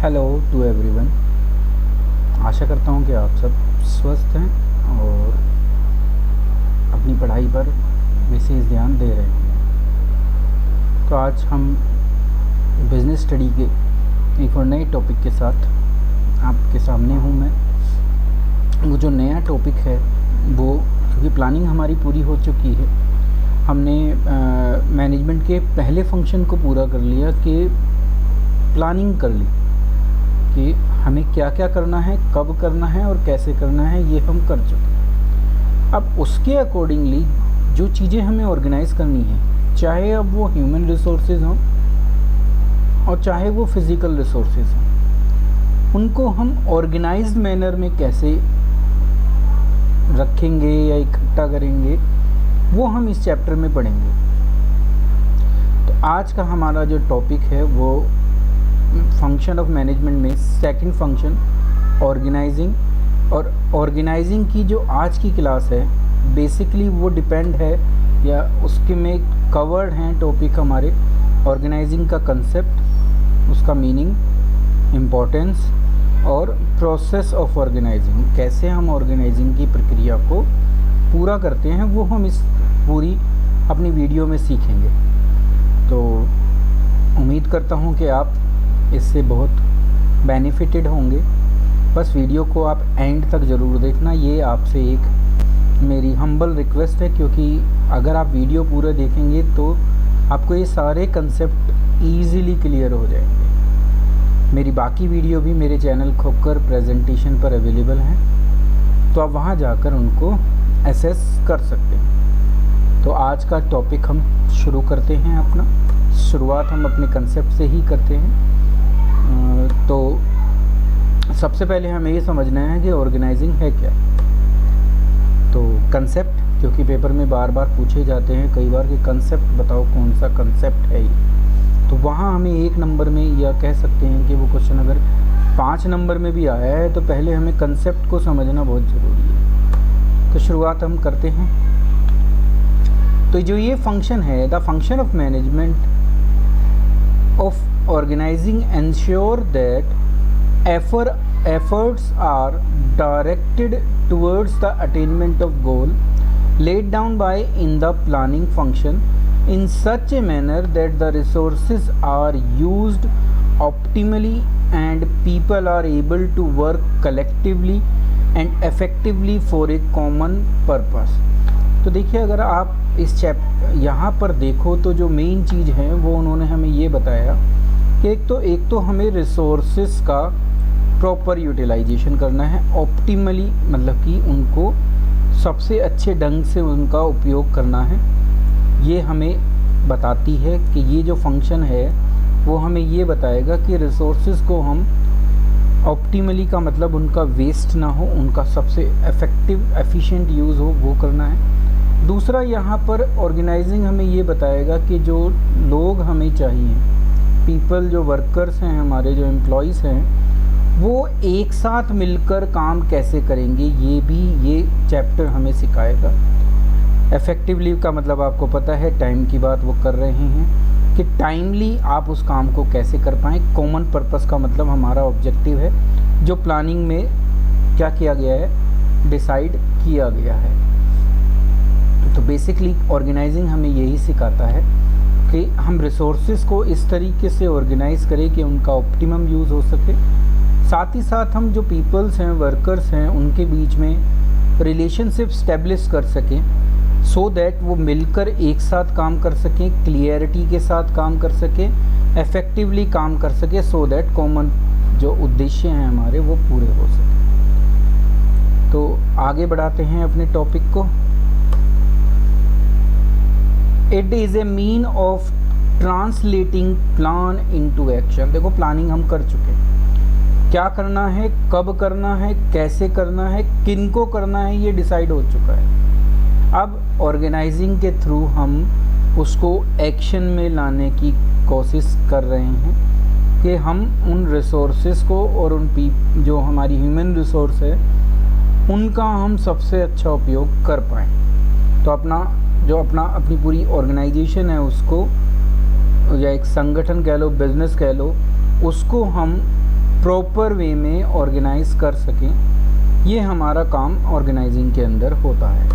Hello to everyone. आशा करता हूँ कि आप सब स्वस्थ हैं और अपनी पढ़ाई पर विशेष ध्यान दे रहे हैं। तो आज हम बिज़नेस स्टडी के एक और नए टॉपिक के साथ आपके सामने हूँ मैं। वो जो नया टॉपिक है वो, क्योंकि प्लानिंग हमारी पूरी हो चुकी है, हमने मैनेजमेंट के पहले फंक्शन को पूरा कर लिया कि प्लानिंग कर ली कि हमें क्या क्या करना है, कब करना है और कैसे करना है, ये हम कर चुके हैं। अब उसके अकॉर्डिंगली जो चीज़ें हमें ऑर्गेनाइज़ करनी है, चाहे अब वो ह्यूमन रिसोर्सेज हों और चाहे वो फिज़िकल रिसोर्सेज हों, उनको हम ऑर्गेनाइज्ड मैनर में कैसे रखेंगे या इकट्ठा करेंगे, वो हम इस चैप्टर में पढ़ेंगे। तो आज का हमारा जो टॉपिक है वो फंक्शन ऑफ मैनेजमेंट में सेकंड फंक्शन ऑर्गेनाइजिंग। और ऑर्गेनाइजिंग की जो आज की क्लास है बेसिकली वो डिपेंड है या उसके में कवर्ड हैं टॉपिक हमारे ऑर्गेनाइजिंग का कंसेप्ट, उसका मीनिंग, इम्पोर्टेंस और प्रोसेस ऑफ ऑर्गेनाइजिंग, कैसे हम ऑर्गेनाइजिंग की प्रक्रिया को पूरा करते हैं, वो हम इस पूरी अपनी वीडियो में सीखेंगे। तो उम्मीद करता हूँ कि आप इससे बहुत बेनिफिटेड होंगे। बस वीडियो को आप एंड तक ज़रूर देखना, ये आपसे एक मेरी हम्बल रिक्वेस्ट है, क्योंकि अगर आप वीडियो पूरा देखेंगे तो आपको ये सारे कंसेप्ट ईज़िली क्लियर हो जाएंगे। मेरी बाकी वीडियो भी मेरे चैनल खोकर प्रेजेंटेशन पर अवेलेबल हैं, तो आप वहाँ जाकर उनको एसेस कर सकते हैं। तो आज का टॉपिक हम शुरू करते हैं। अपना शुरुआत हम अपने कंसेप्ट से ही करते हैं। तो सबसे पहले हमें ये समझना है कि ऑर्गेनाइजिंग है क्या। तो कंसेप्ट, क्योंकि पेपर में बार बार पूछे जाते हैं कई बार कि कंसेप्ट बताओ, कौन सा कंसेप्ट है ये, तो वहाँ हमें 1 नंबर में, या कह सकते हैं कि वो क्वेश्चन अगर 5 नंबर में भी आया है तो पहले हमें कंसेप्ट को समझना बहुत ज़रूरी है। तो शुरुआत हम करते हैं। तो जो ये फंक्शन है, the function of management of organizing ensure that efforts are directed towards the attainment of goal laid down by in the planning function in such a manner that the resources are used optimally and people are able to work collectively and effectively for a common purpose। तो देखिए, अगर आप इस यहाँ पर देखो तो जो मेन चीज़ है वो उन्होंने हमें ये बताया कि एक तो हमें रिसोर्सेस का प्रॉपर यूटिलाइजेशन करना है, ऑप्टिमली, मतलब कि उनको सबसे अच्छे ढंग से उनका उपयोग करना है। ये हमें बताती है कि ये जो फंक्शन है वो हमें ये बताएगा कि रिसोर्सेस को हम ऑप्टिमली का मतलब उनका वेस्ट ना हो, उनका सबसे इफ़ेक्टिव एफिशिएंट यूज़ हो, वो करना है। दूसरा, यहाँ पर ऑर्गेनाइजिंग हमें ये बताएगा कि जो लोग हमें चाहिए, पीपल, जो वर्कर्स हैं हमारे, जो एम्प्लॉइज़ हैं, वो एक साथ मिलकर काम कैसे करेंगे, ये भी ये चैप्टर हमें सिखाएगा। इफ़ेक्टिवली का मतलब आपको पता है, टाइम की बात वो कर रहे हैं कि टाइमली आप उस काम को कैसे कर पाएँ। कॉमन पर्पस का मतलब हमारा ऑब्जेक्टिव है जो प्लानिंग में क्या किया गया है, डिसाइड किया गया है। तो बेसिकली ऑर्गेनाइजिंग हमें यही सिखाता है कि हम रिसोर्सेज को इस तरीके से ऑर्गेनाइज़ करें कि उनका ऑप्टिमम यूज़ हो सके। साथ ही साथ हम जो पीपल्स हैं, वर्कर्स हैं, उनके बीच में रिलेशनशिप स्टेब्लिश कर सकें, सो दैट वो मिलकर एक साथ काम कर सकें, क्लियरिटी के साथ काम कर सकें, इफ़ेक्टिवली काम कर सकें, सो दैट कॉमन जो उद्देश्य हैं हमारे वो पूरे हो सकें। तो आगे बढ़ाते हैं अपने टॉपिक को। It is a mean of translating plan into action. देखो, प्लानिंग हम कर चुके हैं, क्या करना है, कब करना है, कैसे करना है, किनको करना है, ये डिसाइड हो चुका है। अब ऑर्गेनाइजिंग के थ्रू हम उसको एक्शन में लाने की कोशिश कर रहे हैं कि हम उन रिसोर्सेज को और उन जो हमारी ह्यूमन रिसोर्स है उनका हम सबसे अच्छा उपयोग कर पाएँ। तो अपनी पूरी ऑर्गेनाइजेशन है उसको, या एक संगठन कह लो, बिज़नेस कह लो, उसको हम प्रॉपर वे में ऑर्गेनाइज कर सकें, ये हमारा काम ऑर्गेनाइजिंग के अंदर होता है।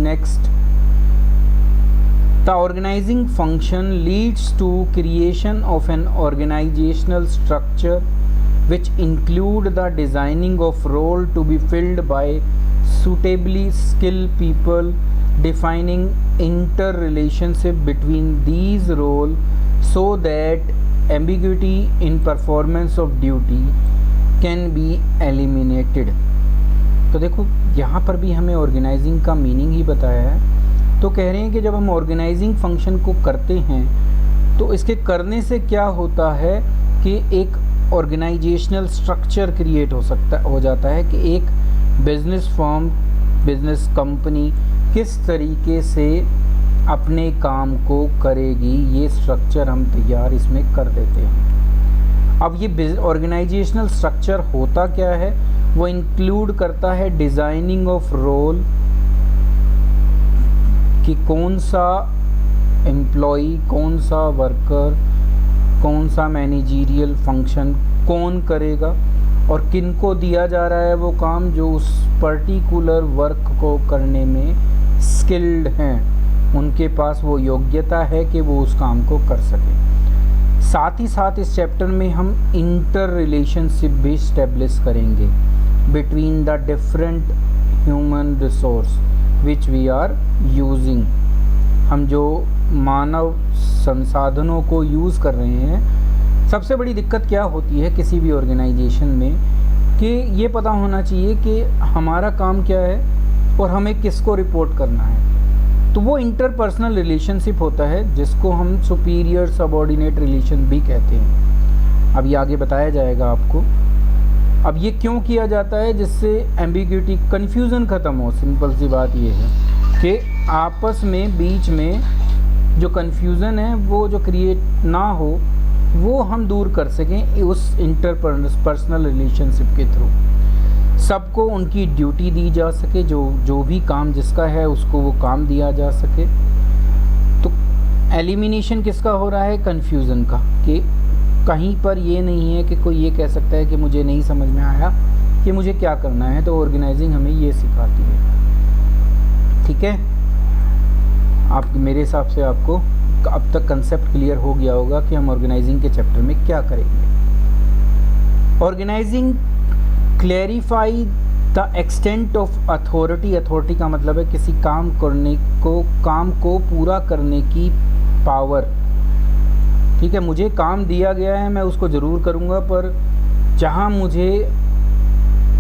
Next, the organizing function leads to creation of an organizational structure which include the designing of role to be filled by suitably skilled people, defining interrelationship between these roles so that ambiguity in performance of duty can be eliminated। तो देखो यहाँ पर भी हमें organising का meaning ही बताया है। तो कह रहे हैं कि जब हम ऑर्गेनाइजिंग फंक्शन को करते हैं तो इसके करने से क्या होता है कि एक ऑर्गेनाइजेशनल स्ट्रक्चर क्रिएट हो जाता है कि एक बिजनेस फर्म, बिजनेस कंपनी किस तरीके से अपने काम को करेगी, ये स्ट्रक्चर हम तैयार इसमें कर देते हैं। अब ये ऑर्गेनाइजेशनल स्ट्रक्चर होता क्या है, वो इंक्लूड करता है डिज़ाइनिंग ऑफ रोल, कि कौन सा एम्प्लॉई, कौन सा वर्कर, कौन सा मैनेजरियल फंक्शन कौन करेगा और किन को दिया जा रहा है वो काम जो उस पर्टिकुलर वर्क को करने में स्किल्ड हैं, उनके पास वो योग्यता है कि वो उस काम को कर सकें। साथ ही साथ इस चैप्टर में हम इंटर रिलेशनशिप भी इस्टेब्लिश करेंगे between the different human resource which we are using. हम जो मानव संसाधनों को यूज़ कर रहे हैं, सबसे बड़ी दिक्कत क्या होती है किसी भी ऑर्गेनाइजेशन में कि ये पता होना चाहिए कि हमारा काम क्या है और हमें किसको रिपोर्ट करना है। तो वो इंटरपर्सनल रिलेशनशिप होता है जिसको हम सुपीरियर सबऑर्डिनेट रिलेशन भी कहते हैं। अब ये आगे बताया जाएगा आपको। अब ये क्यों किया जाता है, जिससे एम्बिग्यूटी, कन्फ्यूज़न ख़त्म हो। सिंपल सी बात ये है कि आपस में बीच में जो कन्फ्यूज़न है वो जो क्रिएट ना हो, वो हम दूर कर सकें उस इंटरपर्सनल रिलेशनशिप के थ्रू। सबको उनकी ड्यूटी दी जा सके, जो भी काम जिसका है उसको वो काम दिया जा सके। तो एलिमिनेशन किसका हो रहा है, कन्फ्यूज़न का, कि कहीं पर ये नहीं है कि कोई ये कह सकता है कि मुझे नहीं समझ में आया कि मुझे क्या करना है। तो ऑर्गेनाइजिंग हमें ये सिखाती है। ठीक है, आप मेरे हिसाब से आपको अब तक कंसेप्ट क्लियर हो गया होगा कि हम ऑर्गेनाइजिंग के चैप्टर में क्या करेंगे। Organizing clarify the extent of authority. Authority का मतलब है किसी काम को पूरा करने की पावर। ठीक है, मुझे काम दिया गया है, मैं उसको ज़रूर करूँगा, पर जहाँ मुझे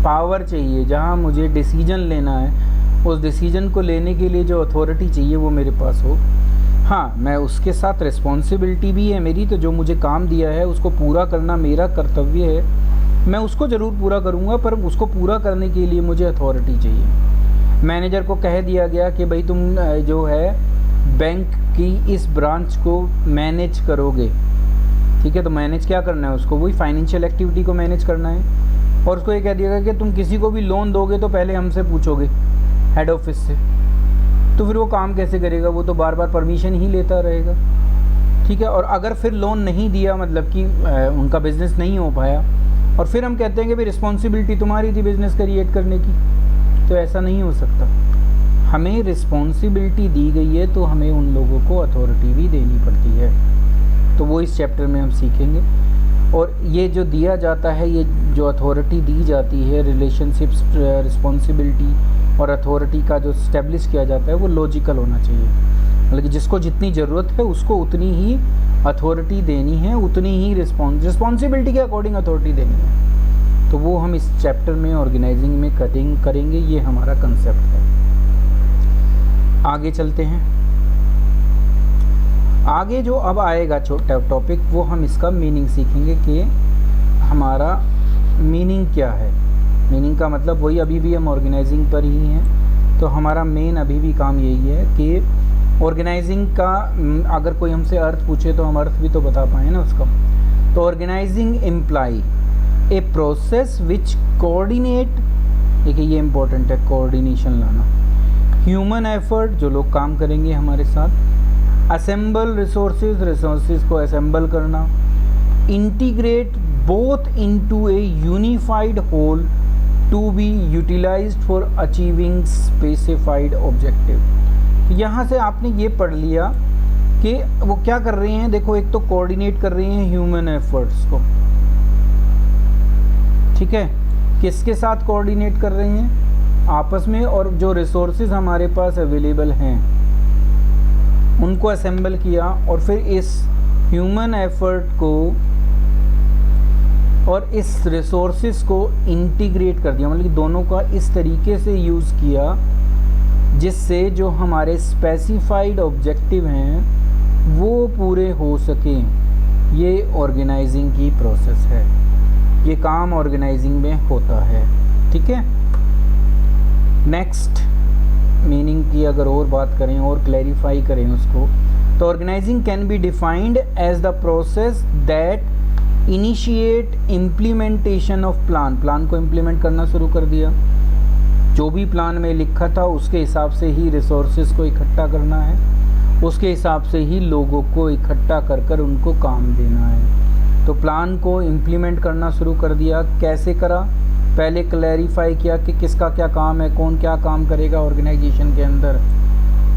पावर चाहिए, जहाँ मुझे डिसीजन लेना है, उस डिसीजन को लेने के लिए जो अथॉरिटी चाहिए वो मेरे पास हो। हाँ, मैं उसके साथ रिस्पॉन्सिबिलिटी भी है मेरी, तो जो मुझे काम दिया है उसको पूरा करना मेरा कर्तव्य है, मैं उसको ज़रूर पूरा करूँगा, पर उसको पूरा करने के लिए मुझे अथॉरिटी चाहिए। मैनेजर को कह दिया गया कि भाई तुम जो है बैंक की इस ब्रांच को मैनेज करोगे। ठीक है, तो मैनेज क्या करना है उसको, वही फाइनेंशियल एक्टिविटी को मैनेज करना है। और उसको ये कह दिया गया कि तुम किसी को भी लोन दोगे तो पहले हमसे पूछोगे, हेड ऑफिस से। तो फिर वो काम कैसे करेगा, वो तो बार बार परमिशन ही लेता रहेगा। ठीक है, और अगर फिर लोन नहीं दिया, मतलब कि उनका बिज़नेस नहीं हो पाया, और फिर हम कहते हैं कि भाई रिस्पॉन्सिबिलिटी तुम्हारी थी बिज़नेस क्रिएट करने की, तो ऐसा नहीं हो सकता। हमें रिस्पॉन्सिबिलिटी दी गई है तो हमें उन लोगों को अथॉरिटी भी देनी पड़ती है। तो वो इस चैप्टर में हम सीखेंगे। और ये जो दिया जाता है, ये जो अथॉरिटी दी जाती है, रिलेशनशिप्स, रिस्पॉन्सिबिलिटी और अथॉरिटी का जो स्टैब्लिश किया जाता है, वो लॉजिकल होना चाहिए। मतलब कि जिसको जितनी ज़रूरत है उसको उतनी ही अथॉरिटी देनी है, उतनी ही रिस्पॉन्सिबिलिटी के अकॉर्डिंग अथॉरिटी देनी है। तो वो हम इस चैप्टर में ऑर्गेनाइजिंग में करेंगे। ये हमारा कंसेप्ट है। आगे चलते हैं। आगे जो अब आएगा छोटा टॉपिक, वो हम इसका मीनिंग सीखेंगे कि हमारा मीनिंग क्या है। मीनिंग का मतलब वही, अभी भी हम ऑर्गेनाइजिंग पर ही हैं, तो हमारा मेन अभी भी काम यही है कि ऑर्गेनाइजिंग का अगर कोई हमसे अर्थ पूछे तो हम अर्थ भी तो बता पाएँ ना उसका। तो organizing imply a process which coordinate, देखिए ये इम्पोर्टेंट है, कोऑर्डिनेशन लाना, ह्यूमन एफर्ट, जो लोग काम करेंगे हमारे साथ, असेंबल रिसोर्सेज को असेंबल करना, integrate both into a unified whole to be utilized for achieving specified objective। यहाँ से आपने ये पढ़ लिया कि वो क्या कर रहे हैं। देखो, एक तो कोऑर्डिनेट कर रहे हैं ह्यूमन एफर्ट्स को, ठीक है, किसके साथ कोऑर्डिनेट कर रहे हैं, आपस में, और जो रिसोर्सेज हमारे पास अवेलेबल हैं उनको असेंबल किया और फिर इस ह्यूमन एफर्ट को और इस रिसोर्सेज को इंटीग्रेट कर दिया, मतलब कि दोनों का इस तरीके से यूज़ किया जिससे जो हमारे स्पेसिफाइड ऑब्जेक्टिव हैं वो पूरे हो सकें। ये ऑर्गेनाइजिंग की प्रोसेस है, ये काम ऑर्गेनाइजिंग में होता है, ठीक है। नेक्स्ट मीनिंग की अगर और बात करें और क्लैरिफाई करें उसको, तो organizing can be defined as the process that initiate implementation of plan को इम्प्लीमेंट करना शुरू कर दिया। जो भी प्लान में लिखा था उसके हिसाब से ही रिसोर्सेज को इकट्ठा करना है, उसके हिसाब से ही लोगों को इकट्ठा कर कर उनको काम देना है। तो प्लान को इम्प्लीमेंट करना शुरू कर दिया। कैसे करा, पहले क्लैरिफाई किया कि किसका क्या काम है, कौन क्या काम करेगा ऑर्गेनाइजेशन के अंदर,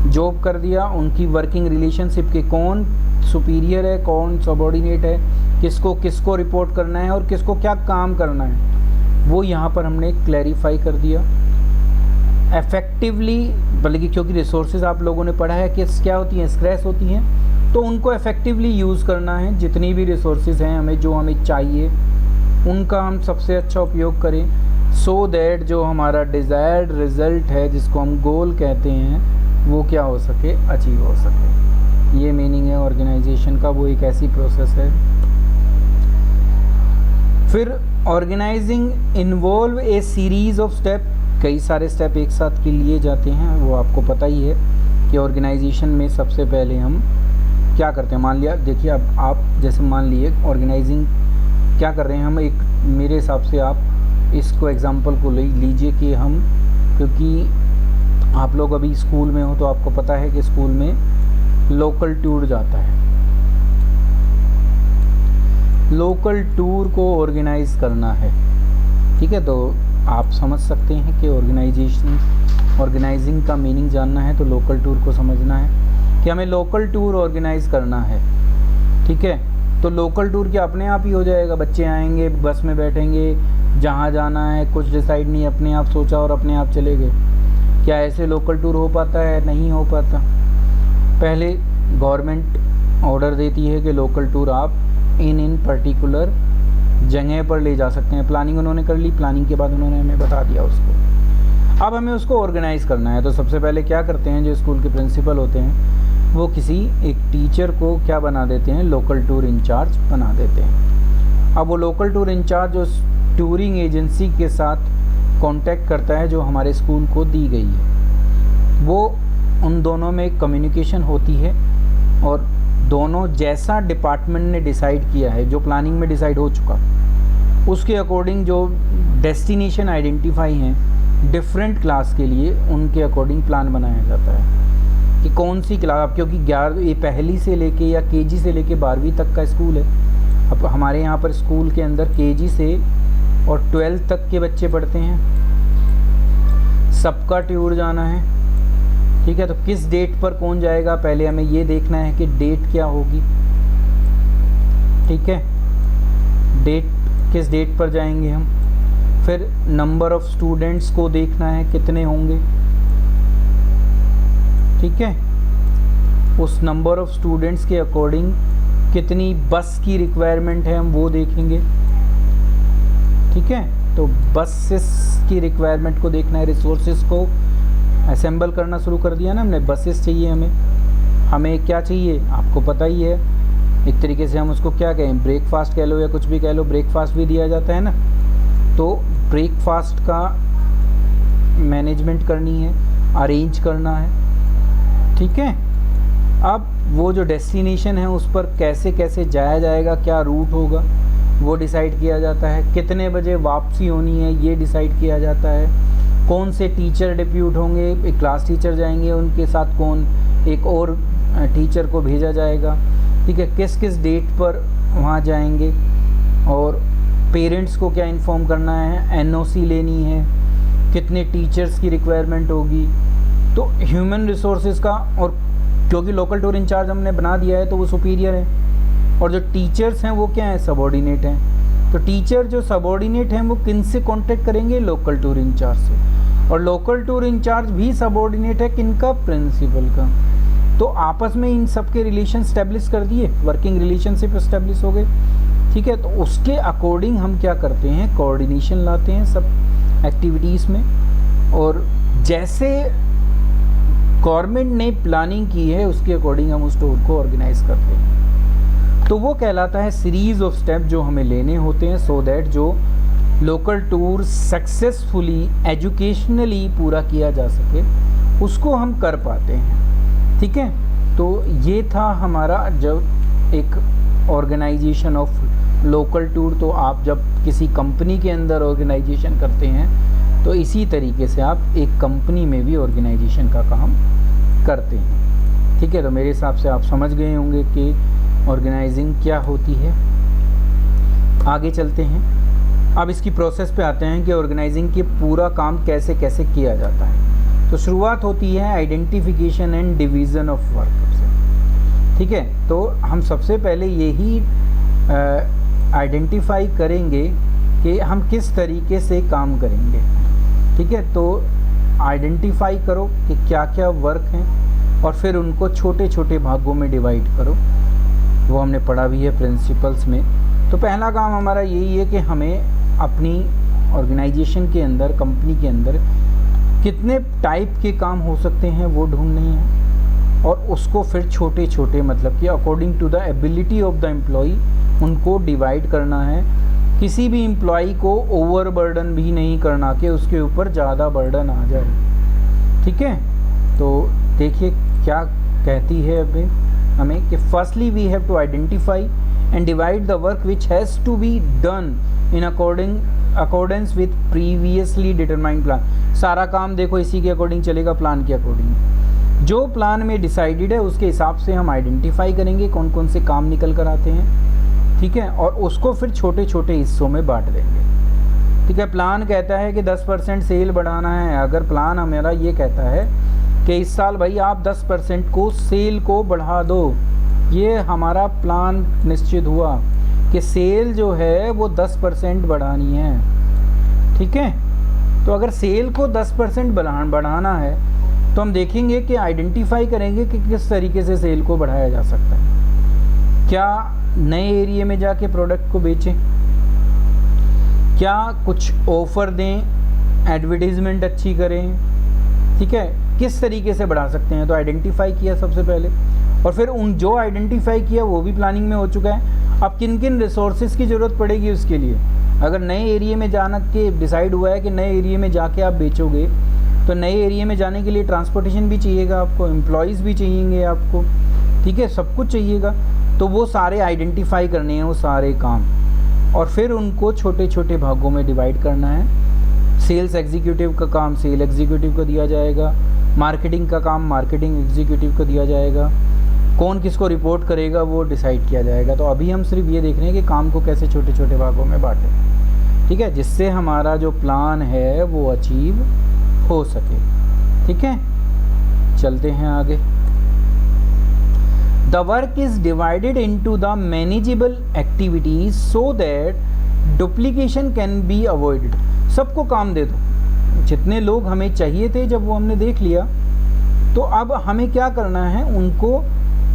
जॉब कर दिया, उनकी वर्किंग रिलेशनशिप के कौन सुपीरियर है, कौन सबॉर्डिनेट है, किसको किसको रिपोर्ट करना है और किसको क्या काम करना है, वो यहाँ पर हमने क्लैरिफाई कर दिया। इफ़ेक्टिवली, बल्कि क्योंकि रिसोर्सेज आप लोगों ने पढ़ा है कि क्या होती हैं, स्क्रैच होती हैं, तो उनको इफ़ेक्टिवली यूज़ करना है। जितनी भी रिसोर्सेज हैं हमें, जो हमें चाहिए, उनका हम सबसे अच्छा उपयोग करें, सो दैट जो हमारा डिज़ायर्ड रिज़ल्ट है, जिसको हम गोल कहते हैं, वो क्या हो सके, अचीव हो सके। ये मीनिंग है ऑर्गेनाइजेशन का, वो एक ऐसी प्रोसेस है। फिर organizing involve a series of step, कई सारे स्टेप एक साथ के लिए जाते हैं, वो आपको पता ही है कि ऑर्गेनाइजेशन में सबसे पहले हम क्या करते हैं। मान लिया, देखिए अब आप जैसे मान लिए ऑर्गेनाइजिंग क्या कर रहे हैं हम, एक मेरे हिसाब से आप इसको एग्जांपल को ले लीजिए कि हम, क्योंकि आप लोग अभी स्कूल में हो तो आपको पता है कि स्कूल में लोकल टूर जाता है। लोकल टूर को ऑर्गेनाइज करना है, ठीक है। तो आप समझ सकते हैं कि ऑर्गेनाइजिंग का मीनिंग जानना है तो लोकल टूर को समझना है कि हमें लोकल टूर ऑर्गेनाइज करना है, ठीक है। तो लोकल टूर क्या अपने आप ही हो जाएगा, बच्चे आएंगे, बस में बैठेंगे, जहाँ जाना है कुछ डिसाइड नहीं, अपने आप सोचा और अपने आप चले गए। क्या ऐसे लोकल टूर हो पाता है? नहीं हो पाता। पहले गवर्नमेंट ऑर्डर देती है कि लोकल टूर आप इन पर्टिकुलर जगह पर ले जा सकते हैं। प्लानिंग उन्होंने कर ली, प्लानिंग के बाद उन्होंने हमें बता दिया उसको, अब हमें उसको ऑर्गेनाइज़ करना है। तो सबसे पहले क्या करते हैं, जो स्कूल के प्रिंसिपल होते हैं वो किसी एक टीचर को क्या बना देते हैं, लोकल टूर इंचार्ज बना देते हैं। अब वो लोकल टूर इंचार्ज उस टूरिंग एजेंसी के साथ कांटेक्ट करता है जो हमारे स्कूल को दी गई है। वो उन दोनों में कम्युनिकेशन होती है और दोनों जैसा डिपार्टमेंट ने डिसाइड किया है, जो प्लानिंग में डिसाइड हो चुका, उसके अकॉर्डिंग जो डेस्टिनेशन आइडेंटिफाई हैं डिफरेंट क्लास के लिए, उनके अकॉर्डिंग प्लान बनाया जाता है कि कौन सी क्लास, क्योंकि 11 पहली से लेके या केजी से लेके 12वीं तक का स्कूल है। अब हमारे यहाँ पर स्कूल के अंदर केजी से और 12th तक के बच्चे पढ़ते हैं, सबका टूर जाना है, ठीक है। तो किस डेट पर कौन जाएगा, पहले हमें ये देखना है कि डेट क्या होगी, ठीक है, डेट किस डेट पर जाएंगे हम। फिर नंबर ऑफ़ स्टूडेंट्स को देखना है कितने होंगे, ठीक है। उस नंबर ऑफ़ स्टूडेंट्स के अकॉर्डिंग कितनी बस की रिक्वायरमेंट है हम वो देखेंगे, ठीक है। तो बसेस की रिक्वायरमेंट को देखना है, रिसोर्सेज को असेंबल करना शुरू कर दिया ना हमने, बसेस चाहिए हमें क्या चाहिए आपको पता ही है। एक तरीके से हम उसको क्या कहें, ब्रेकफास्ट कह लो या कुछ भी कह लो, ब्रेकफास्ट भी दिया जाता है ना। तो ब्रेकफास्ट का मैनेजमेंट करनी है, अरेंज करना है, ठीक है। अब वो जो डेस्टिनेशन है उस पर कैसे कैसे जाया जाएगा, क्या रूट होगा वो डिसाइड किया जाता है, कितने बजे वापसी होनी है ये डिसाइड किया जाता है, कौन से टीचर डिप्यूट होंगे, एक क्लास टीचर जाएंगे, उनके साथ कौन एक और टीचर को भेजा जाएगा, ठीक है, किस किस डेट पर वहाँ जाएंगे, और पेरेंट्स को क्या इन्फॉर्म करना है, एनओसी लेनी है, कितने टीचर्स की रिक्वायरमेंट होगी। तो ह्यूमन रिसोर्सेज का, और क्योंकि लोकल टूर इंचार्ज हमने बना दिया है तो वो सुपीरियर है, और जो टीचर्स हैं वो क्या हैं, सबॉर्डिनेट हैं। तो टीचर जो सबॉर्डिनेट हैं वो किन से कॉन्टेक्ट करेंगे, लोकल टूर इंचार्ज से, और लोकल टूर इंचार्ज भी सबॉर्डिनेट है किनका, प्रिंसिपल का। तो आपस में इन सब के रिलेशन स्टैब्लिश कर दिए, वर्किंग रिलेशनशिप स्टैब्लिश हो गए, ठीक है। तो उसके अकॉर्डिंग हम क्या करते हैं, कोऑर्डिनेशन लाते हैं सब एक्टिविटीज़ में, और जैसे गवर्नमेंट ने प्लानिंग की है उसके अकॉर्डिंग हम उस टूर को ऑर्गेनाइज करते हैं। तो वो कहलाता है सीरीज़ ऑफ स्टेप जो हमें लेने होते हैं, सो दैट जो लोकल टूर सक्सेसफुली एजुकेशनली पूरा किया जा सके उसको हम कर पाते हैं, ठीक है। तो ये था हमारा जब एक ऑर्गेनाइजेशन ऑफ लोकल टूर। तो आप जब किसी कंपनी के अंदर ऑर्गेनाइजेशन करते हैं तो इसी तरीके से आप एक कंपनी में भी ऑर्गेनाइजेशन का काम करते हैं, ठीक है। तो मेरे हिसाब से आप समझ गए होंगे कि ऑर्गेनाइजिंग क्या होती है। आगे चलते हैं, अब इसकी प्रोसेस पे आते हैं कि ऑर्गेनाइजिंग के पूरा काम कैसे कैसे किया जाता है। तो शुरुआत होती है identification and division of work से, ठीक है। तो हम सबसे पहले यही आइडेंटिफाई करेंगे कि हम किस तरीके से काम करेंगे, ठीक है। तो आइडेंटिफाई करो कि क्या क्या वर्क हैं, और फिर उनको छोटे छोटे भागों में डिवाइड करो। वो हमने पढ़ा भी है प्रिंसिपल्स में। तो पहला काम हमारा यही है कि हमें अपनी ऑर्गेनाइजेशन के अंदर, कंपनी के अंदर कितने टाइप के काम हो सकते हैं वो ढूंढने हैं, और उसको फिर छोटे छोटे, मतलब कि according to the ability of the employee उनको डिवाइड करना है। किसी भी एम्प्लॉई को ओवर बर्डन भी नहीं करना कि उसके ऊपर ज़्यादा बर्डन आ जाए, ठीक है। तो देखिए क्या कहती है अभी हमें कि firstly we have to identify and divide the work which has to be done in accordance with previously determined plan. सारा काम देखो इसी के अकॉर्डिंग चलेगा, प्लान के अकॉर्डिंग। जो प्लान में डिसाइडेड है उसके हिसाब से हम आइडेंटिफाई करेंगे कौन कौन से काम निकल कर आते हैं, ठीक है, और उसको फिर छोटे छोटे हिस्सों में बांट देंगे, ठीक है। प्लान कहता है कि 10% सेल बढ़ाना है। अगर प्लान हमारा ये कहता है कि इस साल भाई आप 10% को सेल को बढ़ा दो, ये हमारा प्लान निश्चित हुआ कि सेल जो है वो 10% बढ़ानी है, ठीक है। तो अगर सेल को 10% बढ़ाना है तो हम देखेंगे कि आइडेंटिफाई करेंगे कि किस तरीके से सेल को बढ़ाया जा सकता है। क्या नए एरिया में जाके प्रोडक्ट को बेचें, क्या कुछ ऑफ़र दें, एडवर्टीज़मेंट अच्छी करें, ठीक है, किस तरीके से बढ़ा सकते हैं। तो आइडेंटिफाई किया सबसे पहले, और फिर उन जो आइडेंटिफाई किया वो भी प्लानिंग में हो चुका है। अब किन किन रिसोर्सेज की ज़रूरत पड़ेगी उसके लिए। अगर नए एरिया में जाना के डिसाइड हुआ है कि नए एरिया में जाके आप बेचोगे, तो नए एरिया में जाने के लिए ट्रांसपोर्टेशन भी चाहिएगा आपको, एम्प्लॉयज़ भी चाहिएंगे आपको, ठीक है, सब कुछ चाहिएगा। तो वो सारे आइडेंटिफाई करने हैं वो सारे काम, और फिर उनको छोटे छोटे भागों में डिवाइड करना है। सेल्स एग्जीक्यूटिव का काम सेल एग्जीक्यूटिव को दिया जाएगा, मार्केटिंग का काम मार्केटिंग एग्जीक्यूटिव को दिया जाएगा, कौन किसको रिपोर्ट करेगा वो डिसाइड किया जाएगा। तो अभी हम सिर्फ ये देख रहे हैं कि काम को कैसे छोटे छोटे भागों में बांटें, ठीक है, जिससे हमारा जो प्लान है वो अचीव हो सके, ठीक है। चलते हैं आगे। The work is divided into the manageable activities so that duplication can be avoided. सबको काम दे दो, जितने लोग हमें चाहिए थे जब वो हमने देख लिया, तो अब हमें क्या करना है, उनको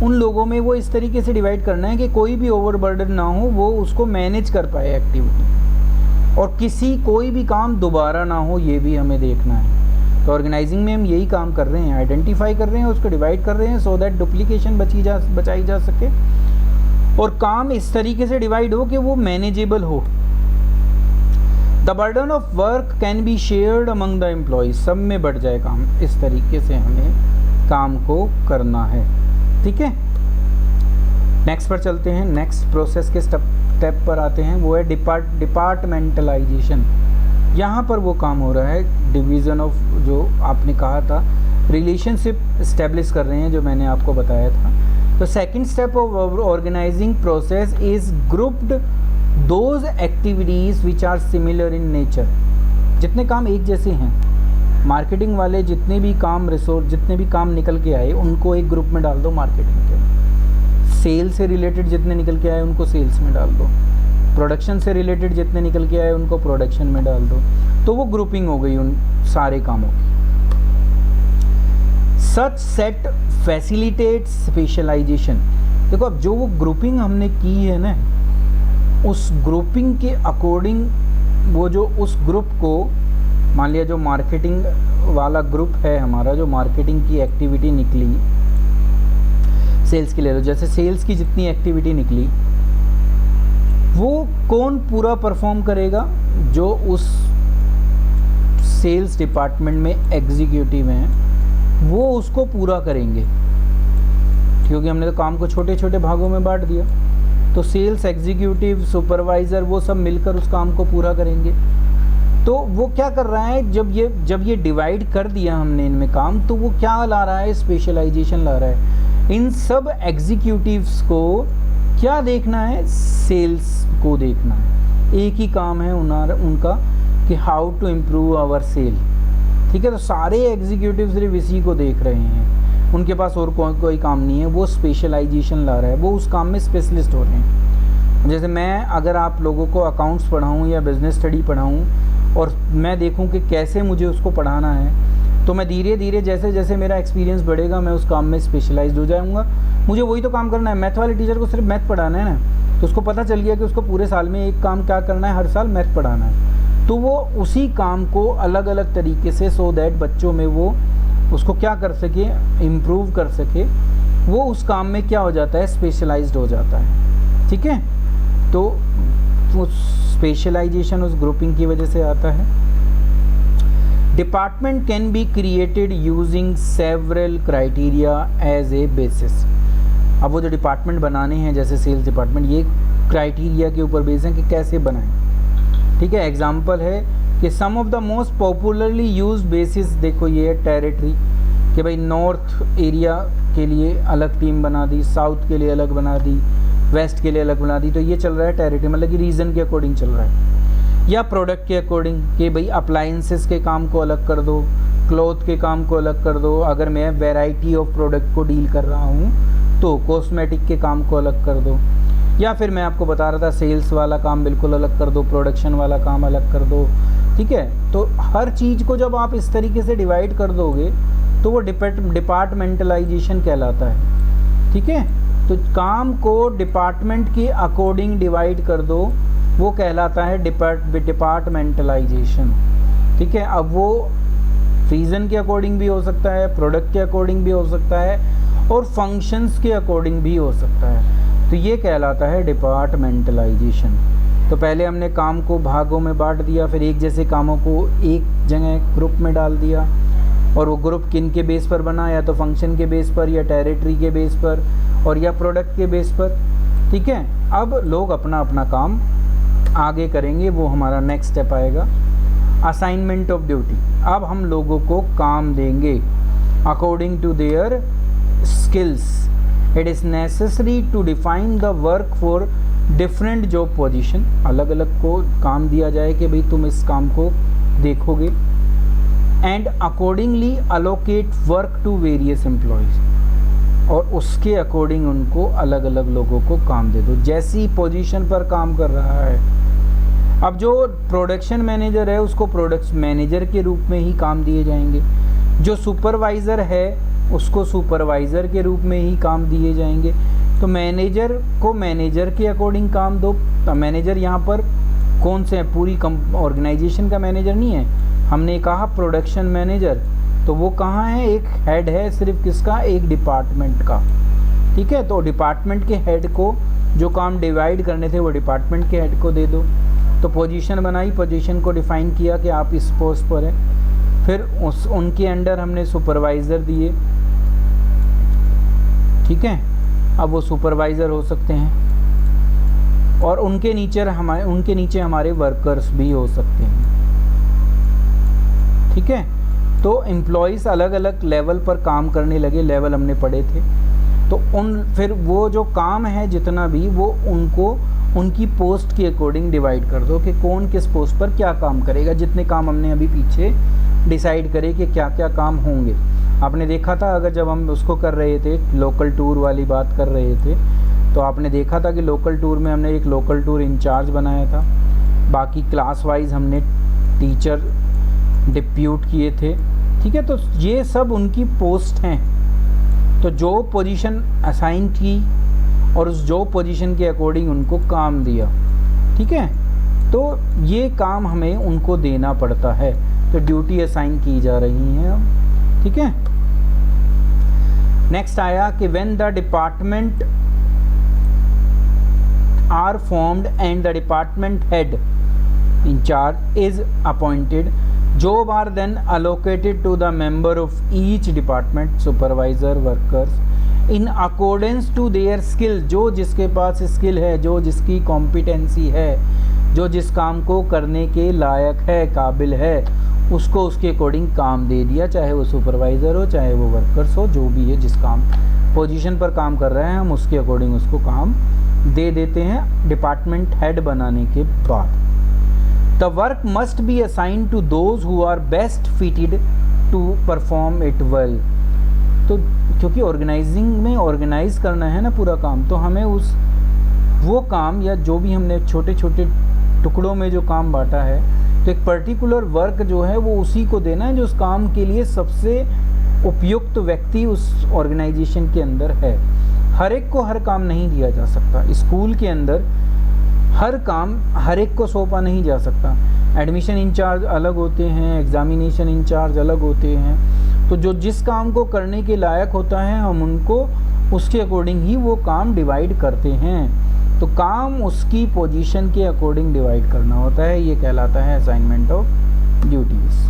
उन लोगों में वो इस तरीके से डिवाइड करना है कि कोई भी ओवरबर्डन ना हो, वो उसको मैनेज कर पाए एक्टिविटी, और कोई भी काम दोबारा ना हो, ये भी हमें देखना है। तो ऑर्गेनाइजिंग में हम यही काम कर रहे हैं, आइडेंटिफाई कर रहे हैं, उसको डिवाइड कर रहे हैं सो दैट डुप्लीकेशन बचाई जा सके, और काम इस तरीके से डिवाइड हो कि वो मैनेजेबल हो। The burden of work can be shared among the employees, सब में बढ़ जाए काम, इस तरीके से हमें काम को करना है, ठीक है। नेक्स्ट पर चलते हैं, नेक्स्ट प्रोसेस के स्टेप पर आते हैं, वो है डिपार्टमेंटलाइजेशन। यहाँ पर वो काम हो रहा है डिवीज़न ऑफ, जो आपने कहा था रिलेशनशिप इस्टेब्लिश कर रहे हैं, जो मैंने आपको बताया था। तो second step of organizing process is grouped those activities which are similar in nature, जितने काम एक जैसे हैं, मार्केटिंग वाले जितने भी काम जितने भी काम निकल के आए उनको एक ग्रुप में डाल दो मार्केटिंग के। सेल से रिलेटेड जितने निकल के आए उनको सेल्स में डाल दो, प्रोडक्शन से रिलेटेड जितने निकल के आए उनको प्रोडक्शन में डाल दो, तो वो ग्रुपिंग हो गई उन सारे कामों की। सच सेट फैसिलिटेट स्पेशलाइजेशन। देखो अब जो वो ग्रुपिंग हमने की है ना, उस ग्रुपिंग के अकॉर्डिंग वो जो उस ग्रुप को, मान लिया जो मार्केटिंग वाला ग्रुप है हमारा, जो मार्केटिंग की एक्टिविटी निकली, सेल्स की ले लो, जैसे सेल्स की जितनी एक्टिविटी निकली वो कौन पूरा परफॉर्म करेगा? जो उस सेल्स डिपार्टमेंट में एग्जीक्यूटिव हैं वो उसको पूरा करेंगे, क्योंकि हमने तो काम को छोटे छोटे भागों में बांट दिया। तो सेल्स एग्जीक्यूटिव, सुपरवाइज़र, वो सब मिलकर उस काम को पूरा करेंगे। तो वो क्या कर रहा है, जब ये डिवाइड कर दिया हमने इनमें काम, तो वो क्या ला रहा है? स्पेशलाइजेशन ला रहा है। इन सब एग्जीक्यूटिव्स को क्या देखना है? सेल्स को देखना है। एक ही काम है उनका कि how to improve our sale. ठीक है, तो सारे एग्जीक्यूटिव सिर्फ इसी को देख रहे हैं, उनके पास और कोई काम नहीं है। वो स्पेशलाइजेशन ला रहा है, वो उस काम में स्पेशलिस्ट हो रहे हैं। जैसे मैं अगर आप लोगों को अकाउंट्स पढ़ाऊँ या बिजनेस स्टडी पढ़ाऊँ और मैं देखूँ कि कैसे मुझे उसको पढ़ाना है, तो मैं धीरे धीरे जैसे जैसे मेरा एक्सपीरियंस बढ़ेगा मैं उस काम में स्पेशलाइज्ड हो जाऊँगा। मुझे वही तो काम करना है। मैथ वाले टीचर को सिर्फ मैथ पढ़ाना है ना, तो उसको पता चल गया कि उसको पूरे साल में एक काम क्या करना है, हर साल मैथ पढ़ाना है। तो वो उसी काम को अलग अलग तरीके से, सो दैट बच्चों में वो उसको क्या कर सके, इम्प्रूव कर सके, वो उस काम में क्या हो जाता है? स्पेशलाइज्ड हो जाता है। ठीक है, तो उस स्पेशलाइजेशन उस ग्रुपिंग की वजह से आता है। Department can be created using several criteria as a basis. अब वो जो डिपार्टमेंट बनाने हैं, जैसे सेल्स डिपार्टमेंट, ये क्राइटेरिया के ऊपर बेस है कि कैसे बनाएं। ठीक है, एग्जांपल है कि some of the most popularly used basis, देखो ये है टेरिटरी, कि भाई नॉर्थ एरिया के लिए अलग टीम बना दी, साउथ के लिए अलग बना दी, वेस्ट के लिए अलग बना दी। तो ये चल रहा है टेरिटरी, मतलब कि रीजन के अकॉर्डिंग चल रहा है। या प्रोडक्ट के अकॉर्डिंग कि भाई अप्लायंसेस के काम को अलग कर दो, क्लॉथ के काम को अलग कर दो। अगर मैं वैरायटी ऑफ प्रोडक्ट को डील कर रहा हूँ तो कॉस्मेटिक के काम को अलग कर दो। या फिर मैं आपको बता रहा था सेल्स वाला काम बिल्कुल अलग कर दो, प्रोडक्शन वाला काम अलग कर दो। ठीक है, तो हर चीज़ को जब आप इस तरीके से डिवाइड कर दोगे तो वो डिपार्टमेंटलाइजेशन कहलाता है। ठीक है, तो काम को डिपार्टमेंट के अकॉर्डिंग डिवाइड कर दो, वो कहलाता है डिपार्टमेंटलाइजेशन। ठीक है, अब वो रीज़न के अकॉर्डिंग भी हो सकता है, प्रोडक्ट के अकॉर्डिंग भी हो सकता है, और फंक्शंस के अकॉर्डिंग भी हो सकता है। तो ये कहलाता है डिपार्टमेंटलाइजेशन। तो पहले हमने काम को भागों में बांट दिया, फिर एक जैसे कामों को एक जगह ग्रुप में डाल दिया, और वो ग्रुप किन के बेस पर बना? या तो फंक्शन के बेस पर, या टेरिटरी के बेस पर, और या प्रोडक्ट के बेस पर। ठीक है, अब लोग अपना अपना काम आगे करेंगे, वो हमारा नेक्स्ट स्टेप आएगा, असाइनमेंट ऑफ ड्यूटी। अब हम लोगों को काम देंगे according to their skills. It is necessary to define the work for different job position. अलग अलग को काम दिया जाए कि भाई तुम इस काम को देखोगे, and accordingly allocate work to various employees, और उसके अकॉर्डिंग उनको अलग अलग लोगों को काम दे दो जैसी पोजीशन पर काम कर रहा है। अब जो प्रोडक्शन मैनेजर है उसको प्रोडक्ट मैनेजर के रूप में ही काम दिए जाएंगे, जो सुपरवाइज़र है उसको सुपरवाइज़र के रूप में ही काम दिए जाएंगे। तो मैनेजर को मैनेजर के अकॉर्डिंग काम दो। तो मैनेजर यहाँ पर कौन से हैं? पूरी ऑर्गेनाइजेशन का मैनेजर नहीं है, हमने कहा प्रोडक्शन मैनेजर। तो वो कहाँ है? एक हेड है सिर्फ किसका? एक डिपार्टमेंट का। ठीक है, तो डिपार्टमेंट के हेड को जो काम डिवाइड करने थे वो डिपार्टमेंट के हेड को दे दो। तो पोजीशन बनाई, पोजीशन को डिफाइन किया कि आप इस पोस्ट पर हैं, फिर उनके अंडर हमने सुपरवाइज़र दिए। ठीक है, अब वो सुपरवाइज़र हो सकते हैं, और उनके नीचे हमारे वर्कर्स भी हो सकते हैं। ठीक है, तो एम्प्लॉयज़ अलग अलग लेवल पर काम करने लगे, लेवल हमने पढ़े थे। तो फिर वो जो काम है जितना भी, वो उनको उनकी पोस्ट के अकॉर्डिंग डिवाइड कर दो कि कौन किस पोस्ट पर क्या काम करेगा। जितने काम हमने अभी पीछे डिसाइड करे कि क्या क्या काम होंगे। आपने देखा था, अगर जब हम उसको कर रहे थे, लोकल टूर वाली बात कर रहे थे, तो आपने देखा था कि लोकल टूर में हमने एक लोकल टूर इंचार्ज बनाया था, बाकी क्लास वाइज हमने टीचर डिप्यूट किए थे। ठीक है, तो ये सब उनकी पोस्ट हैं। तो जो पोजीशन असाइन की और उस जॉब पोजीशन के अकॉर्डिंग उनको काम दिया। ठीक है, तो ये काम हमें उनको देना पड़ता है, तो ड्यूटी असाइन की जा रही हैं अब। ठीक है, नेक्स्ट आया कि when the department are formed and the department head in charge is appointed, job are then allocated to the member of each department, supervisor, workers in accordance to their skill। जो जिसके पास स्किल है, जो जिसकी competency है, जो जिस काम को करने के लायक है, काबिल है, उसको उसके अकॉर्डिंग काम दे दिया, चाहे वो सुपरवाइज़र हो, चाहे वो वर्कर्स हो, जो भी है जिस काम पोजीशन पर काम कर रहे हैं हम उसके अकॉर्डिंग उसको काम दे देते हैं डिपार्टमेंट हेड बनाने के बाद। The work must be assigned to those who are best fitted to perform it well। तो क्योंकि ऑर्गेनाइजिंग में ऑर्गेनाइज करना है ना पूरा काम, तो हमें वो काम या जो भी हमने छोटे छोटे टुकड़ों में जो काम बांटा है, तो एक पर्टिकुलर वर्क जो है वो उसी को देना है जो उस काम के लिए सबसे उपयुक्त व्यक्ति उस ऑर्गेनाइजेशन के अंदर है। हर एक को हर काम नहीं दिया जा सकता। स्कूल के अंदर हर काम हर एक को सौंपा नहीं जा सकता। एडमिशन इंचार्ज अलग होते हैं, एग्जामिनेशन इंचार्ज अलग होते हैं। तो जो जिस काम को करने के लायक होता है हम उनको उसके अकॉर्डिंग ही वो काम डिवाइड करते हैं। तो काम उसकी पोजीशन के अकॉर्डिंग डिवाइड करना होता है, ये कहलाता है असाइनमेंट ऑफ ड्यूटीज़।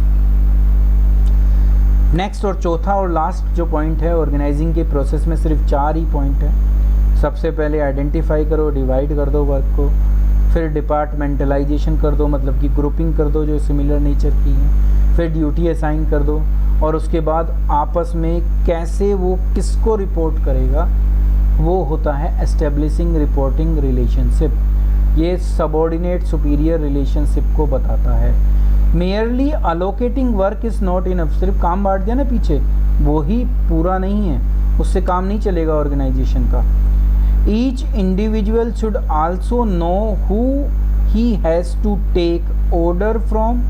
नेक्स्ट और चौथा और लास्ट जो पॉइंट है, ऑर्गेनाइजिंग के प्रोसेस में सिर्फ 4 ही पॉइंट है। सबसे पहले आइडेंटिफाई करो, डिवाइड कर दो वर्क को, फिर डिपार्टमेंटलाइजेशन कर दो, मतलब कि ग्रुपिंग कर दो जो सिमिलर नेचर की है, फिर ड्यूटी असाइन कर दो, और उसके बाद आपस में कैसे वो किसको रिपोर्ट करेगा वो होता है एस्टेब्लिशिंग रिपोर्टिंग रिलेशनशिप। ये सबऑर्डिनेट सुपीरियर रिलेशनशिप को बताता है। Merely allocating work is not enough. सिर्फ काम बांट दिया ना पीछे, वो ही पूरा नहीं है, उससे काम नहीं चलेगा ऑर्गेनाइजेशन का। Each individual should also know who he has to take order from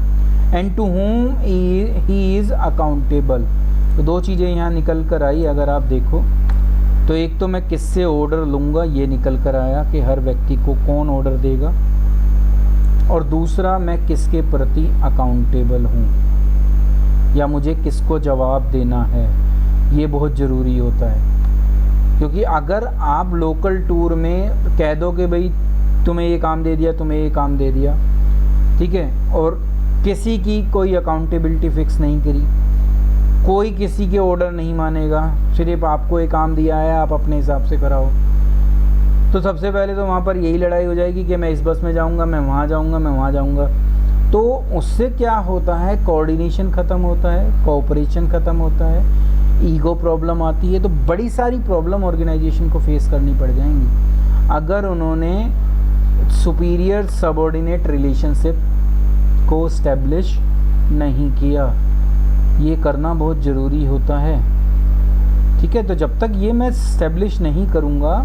and to whom he is accountable। तो 2 चीज़ें यहाँ निकल कर आई अगर आप देखो तो, एक तो मैं किससे ऑर्डर लूँगा ये निकल कर आया कि हर व्यक्ति को कौन ऑर्डर देगा, और दूसरा मैं किसके प्रति अकाउंटेबल हूँ या मुझे किसको जवाब देना है, ये बहुत ज़रूरी होता है। क्योंकि अगर आप लोकल टूर में कह दो कि भाई तुम्हें ये काम दे दिया, तुम्हें ये काम दे दिया, ठीक है, और किसी की कोई अकाउंटेबिलिटी फिक्स नहीं करी, कोई किसी के ऑर्डर नहीं मानेगा, सिर्फ आपको ये काम दिया है आप अपने हिसाब से कराओ, तो सबसे पहले तो वहाँ पर यही लड़ाई हो जाएगी कि मैं इस बस में जाऊँगा, मैं वहाँ जाऊँगा, मैं वहाँ जाऊँगा। तो उससे क्या होता है, कोऑर्डिनेशन ख़त्म होता है, कोऑपरेशन ख़त्म होता है, ईगो प्रॉब्लम आती है। तो बड़ी सारी प्रॉब्लम ऑर्गेनाइजेशन को फेस करनी पड़ जाएंगी अगर उन्होंने सुपीरियर सबऑर्डिनेट रिलेशनशिप को इस्टेब्लिश नहीं किया। ये करना बहुत ज़रूरी होता है। ठीक है, तो जब तक ये मैं इस्टेब्लिश नहीं करूँगा,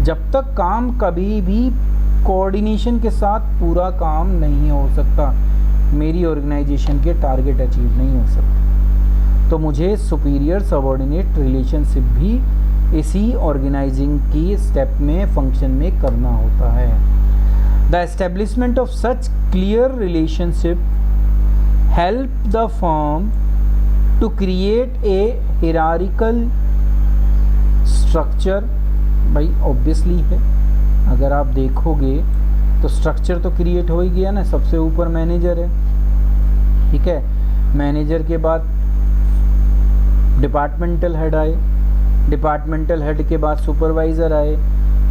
जब तक काम कभी भी कोऑर्डिनेशन के साथ पूरा काम नहीं हो सकता, मेरी ऑर्गेनाइजेशन के टारगेट अचीव नहीं हो सकते। तो मुझे सुपीरियर सबऑर्डिनेट रिलेशनशिप भी इसी ऑर्गेनाइजिंग की स्टेप में फंक्शन में करना होता है। The establishment of such clear relationship help the firm to create a hierarchical structure. भाई ऑब्वियसली है, अगर आप देखोगे तो स्ट्रक्चर तो क्रिएट हो ही गया ना। सबसे ऊपर मैनेजर है, ठीक है, मैनेजर के बाद डिपार्टमेंटल हेड आए, डिपार्टमेंटल हेड के बाद सुपरवाइज़र आए,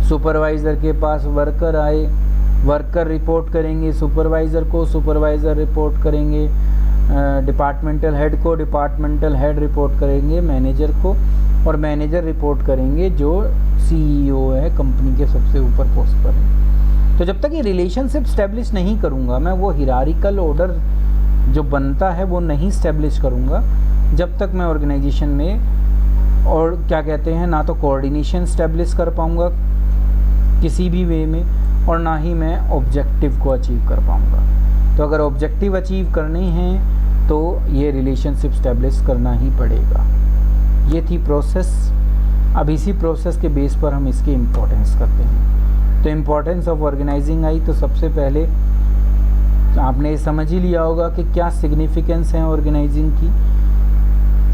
सुपरवाइज़र के पास वर्कर आए, वर्कर रिपोर्ट करेंगे सुपरवाइज़र को, सुपरवाइज़र रिपोर्ट करेंगे डिपार्टमेंटल हेड को, डिपार्टमेंटल हेड रिपोर्ट करेंगे मैनेजर को, और मैनेजर रिपोर्ट करेंगे जो CEO है, कंपनी के सबसे ऊपर पोस्ट पर है। तो जब तक ये रिलेशनशिप स्टैब्लिश नहीं करूँगा, मैं वो हिरारिकल ऑर्डर जो बनता है वो नहीं स्टैब्लिश करूँगा, जब तक मैं ऑर्गेनाइजेशन में और क्या कहते हैं ना तो कोऑर्डिनेशन स्टैब्लिश कर पाऊँगा किसी भी वे में, और ना ही मैं ऑब्जेक्टिव को अचीव कर पाऊँगा। तो अगर ऑब्जेक्टिव अचीव करने हैं तो ये रिलेशनशिप स्टैब्लिश करना ही पड़ेगा। ये थी प्रोसेस। अब इसी प्रोसेस के बेस पर हम इसकी इम्पोर्टेंस करते हैं। तो इम्पोर्टेंस ऑफ ऑर्गेनाइजिंग आई, तो सबसे पहले आपने ये समझ ही लिया होगा कि क्या सिग्निफिकेंस है ऑर्गेनाइजिंग की।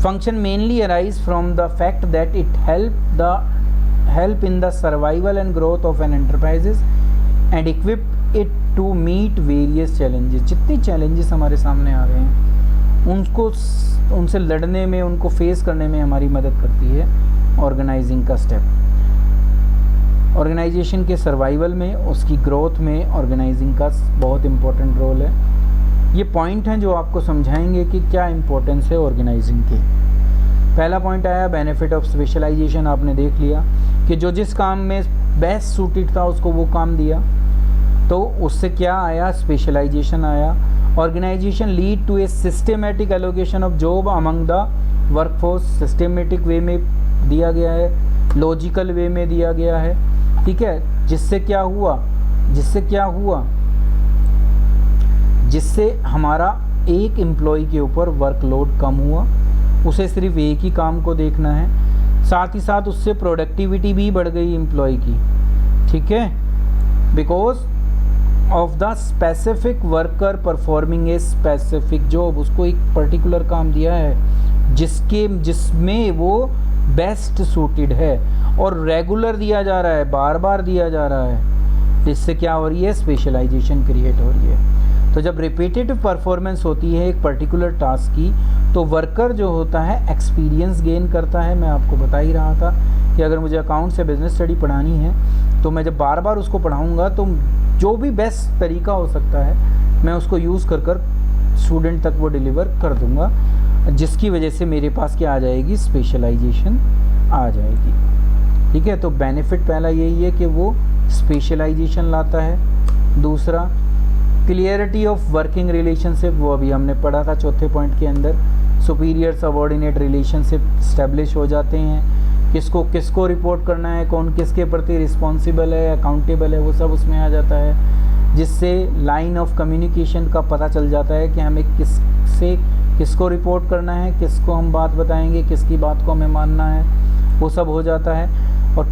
Function mainly arise from the fact that it help in the survival and growth of an enterprises and equip it to meet various challenges. जितने चैलेंजेस हमारे सामने आ रहे हैं उनसे लड़ने में, उनको फेस करने में हमारी मदद करती है ऑर्गेनाइजिंग का स्टेप। ऑर्गेनाइजेशन के सर्वाइवल में, उसकी ग्रोथ में ऑर्गेनाइजिंग का बहुत इम्पोर्टेंट रोल है। ये पॉइंट हैं जो आपको समझाएंगे कि क्या इम्पोर्टेंस है ऑर्गेनाइजिंग की। पहला पॉइंट आया बेनिफिट ऑफ स्पेशलाइजेशन। आपने देख लिया कि जो जिस काम में बेस्ट सूटेड था उसको वो काम दिया, तो उससे क्या आया, स्पेशलाइजेशन आया। Organization lead to a systematic allocation of job among the workforce. Systematic way में दिया गया है, लॉजिकल वे में दिया गया है, ठीक है। जिससे क्या हुआ, जिससे हमारा एक एम्प्लॉय के ऊपर वर्कलोड कम हुआ, उसे सिर्फ एक ही काम को देखना है। साथ ही साथ उससे प्रोडक्टिविटी भी बढ़ गई एम्प्लॉय की, ठीक है, because of the specific worker performing a specific job. उसको एक पर्टिकुलर काम दिया है जिसमें वो बेस्ट सूटेड है, और रेगुलर दिया जा रहा है, बार बार दिया जा रहा है। जिससे क्या हो रही है, स्पेशलाइजेशन क्रिएट हो रही है। तो जब रिपीटेटिव परफॉर्मेंस होती है एक पर्टिकुलर टास्क की, तो वर्कर जो होता है एक्सपीरियंस गेन करता है। मैं आपको बता ही रहा था कि अगर मुझे अकाउंट से बिजनेस स्टडी पढ़ानी है तो मैं जब बार बार उसको पढ़ाऊँगा तो जो भी बेस्ट तरीका हो सकता है मैं उसको यूज़ कर स्टूडेंट तक वो डिलीवर कर दूँगा, जिसकी वजह से मेरे पास क्या आ जाएगी, स्पेशलाइजेशन आ जाएगी, ठीक है। तो बेनिफिट पहला यही है कि वो स्पेशलाइजेशन लाता है। दूसरा, क्लियरिटी ऑफ वर्किंग रिलेशनशिप, वो अभी हमने पढ़ा था चौथे पॉइंट के अंदर। सुपीरियर सबऑर्डिनेट रिलेशनशिप स्टैब्लिश हो जाते हैं। किसको रिपोर्ट करना है, कौन किसके प्रति रिस्पॉन्सिबल है, अकाउंटेबल है, वो सब उसमें आ जाता है। जिससे लाइन ऑफ कम्युनिकेशन का पता चल जाता है कि हमें किसको रिपोर्ट करना है, किसको हम बात बताएंगे, किसकी बात को हमें मानना है, वो सब हो जाता है। और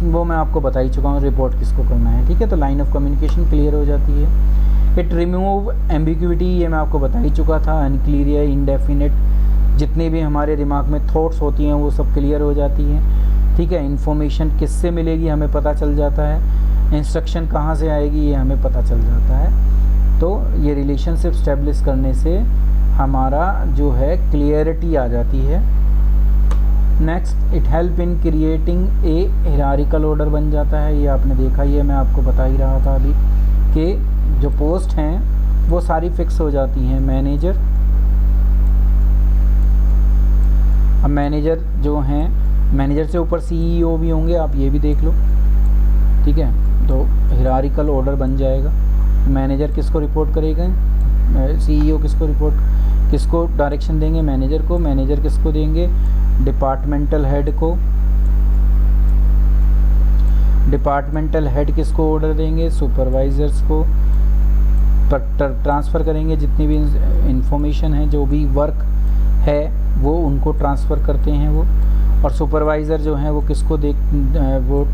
वो मैं आपको बता ही चुका हूँ, रिपोर्ट किसको करना है, ठीक है। तो लाइन ऑफ कम्युनिकेशन क्लियर हो जाती है। इट रिमूव एम्बिग्विटी, ये मैं आपको बता ही चुका था। अनक्लियर, इनडेफिनेट, जितने भी हमारे दिमाग में थॉट्स होती हैं वो सब क्लियर हो जाती हैं, ठीक है। इन्फॉर्मेशन किससे मिलेगी हमें पता चल जाता है, इंस्ट्रक्शन कहाँ से आएगी ये हमें पता चल जाता है। तो ये रिलेशनशिप स्टैब्लिश करने से हमारा जो है क्लियरिटी आ जाती है। Next, it help in creating a hierarchical order बन जाता है। ये आपने देखा ही है, मैं आपको बता ही रहा था अभी कि जो पोस्ट हैं वो सारी फिक्स हो जाती हैं। मैनेजर, अब मैनेजर जो हैं, मैनेजर से ऊपर सीईओ भी होंगे, आप ये भी देख लो, ठीक है। तो हिरारिकल ऑर्डर बन जाएगा। मैनेजर किसको रिपोर्ट करेगा, सीईओ किसको डायरेक्शन देंगे, मैनेजर को। मैनेजर किसको देंगे, डिपार्टमेंटल हेड को। डिपार्टमेंटल हेड किसको ऑर्डर देंगे, सुपरवाइजर्स को ट्रांसफ़र करेंगे। जितनी भी इंफॉर्मेशन है, जो भी वर्क है वो उनको ट्रांसफ़र करते हैं वो। और सुपरवाइज़र जो हैं वो किसको वो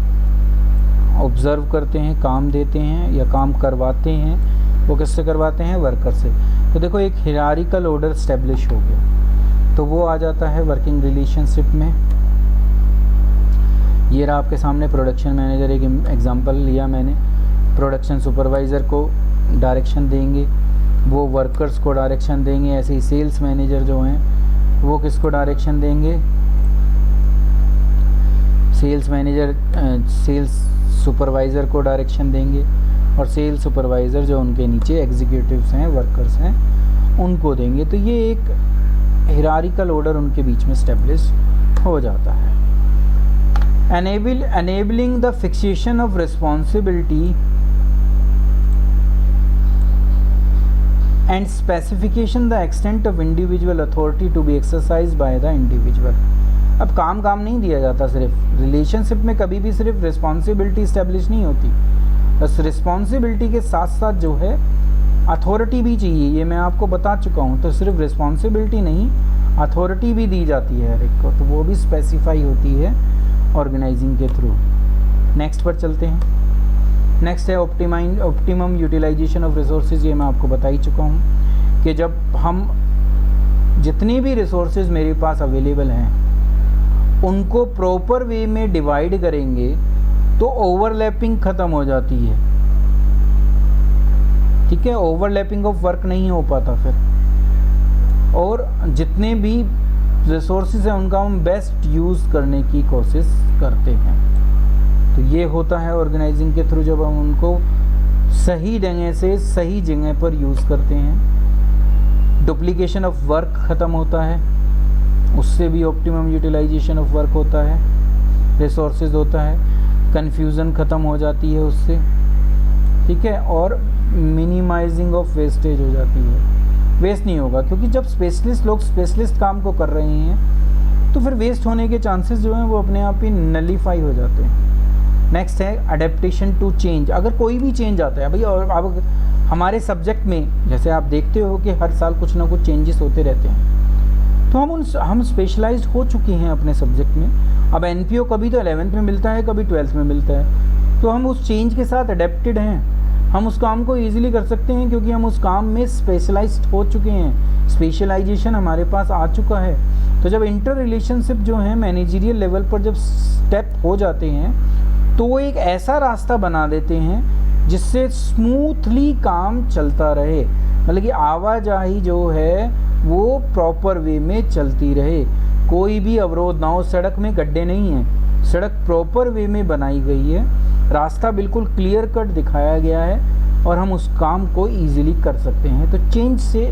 ऑब्ज़र्व करते हैं, काम देते हैं या काम करवाते हैं, वो किससे करवाते हैं, वर्कर से। तो देखो एक हिरारिकल ऑर्डर स्टैब्लिश हो गया, तो वो आ जाता है वर्किंग रिलेशनशिप में। ये रहा आपके सामने प्रोडक्शन मैनेजर, एक एग्जांपल लिया मैंने। प्रोडक्शन सुपरवाइज़र को डायरेक्शन देंगे, वो वर्कर्स को डायरेक्शन देंगे। ऐसे ही सेल्स मैनेजर जो हैं वो किसको डायरेक्शन देंगे, सेल्स मैनेजर सेल्स सुपरवाइज़र को डायरेक्शन देंगे। और सेल्स सुपरवाइज़र जो उनके नीचे एग्जीक्यूटिव्स हैं, वर्कर्स हैं, उनको देंगे। तो ये एक हिरारिकल ऑर्डर उनके बीच में स्टेब्लिश हो जाता है। enabling the fixation of responsibility and specification the extent of individual authority to be exercise by the individual. अब काम नहीं दिया जाता, सिर्फ रिलेशनशिप में कभी भी सिर्फ रिस्पॉन्सिबिलिटी इस्टेब्लिश नहीं होती, बस रिस्पॉन्सिबिलिटी के साथ साथ जो है अथॉरिटी भी चाहिए, ये मैं आपको बता चुका हूँ। तो सिर्फ रिस्पॉन्सिबिलिटी नहीं, अथॉरिटी भी दी जाती है हर एक को, तो वो भी स्पेसिफाई होती है ऑर्गेनाइजिंग के थ्रू। नेक्स्ट पर चलते हैं। नेक्स्ट है ऑप्टिमम यूटिलाइजेशन ऑफ रिसोर्सेज। ये मैं आपको बता ही चुका हूँ कि जब हम जितनी भी रिसोर्सेज मेरे पास अवेलेबल हैं उनको प्रॉपर वे में डिवाइड करेंगे तो ओवरलैपिंग ख़त्म हो जाती है, ठीक है। ओवरलैपिंग ऑफ वर्क नहीं हो पाता फिर, और जितने भी रिसोर्सेज हैं उनका हम बेस्ट यूज़ करने की कोशिश करते हैं। तो ये होता है ऑर्गेनाइजिंग के थ्रू, जब हम उनको सही ढंग से सही जगह पर यूज़ करते हैं। डुप्लीकेशन ऑफ वर्क ख़त्म होता है, उससे भी ऑप्टिमम यूटिलाइजेशन ऑफ वर्क होता है, रिसोर्सेज होता है। कन्फ्यूज़न ख़त्म हो जाती है उससे, ठीक है। और मिनिमाइजिंग ऑफ वेस्टेज हो जाती है, वेस्ट नहीं होगा, क्योंकि जब लोग स्पेशलिस्ट काम को कर रहे हैं तो फिर वेस्ट होने के चांसेस जो हैं वो अपने आप ही नलीफाई हो जाते हैं। नेक्स्ट है अडेप्टेशन टू चेंज। अगर कोई भी चेंज आता है भाई, और अब हमारे सब्जेक्ट में जैसे आप देखते हो कि हर साल कुछ ना कुछ चेंजेस होते रहते हैं, तो हम स्पेशलाइज्ड हो चुके हैं अपने सब्जेक्ट में। अब एनपीओ कभी तो 11th में मिलता है, कभी 12th में मिलता है, तो हम उस चेंज के साथ अडेप्टेड हैं। हम उस काम को ईजिली कर सकते हैं क्योंकि हम उस काम में स्पेशलाइज्ड हो चुके हैं, स्पेशलाइजेशन हमारे पास आ चुका है। तो जब इंटर रिलेशनशिप जो है मैनेजरियल लेवल पर जब स्टेप हो जाते हैं तो वो एक ऐसा रास्ता बना देते हैं जिससे स्मूथली काम चलता रहे, मतलब कि आवाजाही जो है वो प्रॉपर वे में चलती रहे, कोई भी अवरोध ना हो। सड़क में गड्ढे नहीं हैं, सड़क प्रॉपर वे में बनाई गई है, रास्ता बिल्कुल क्लियर कट दिखाया गया है और हम उस काम को ईजिली कर सकते हैं। तो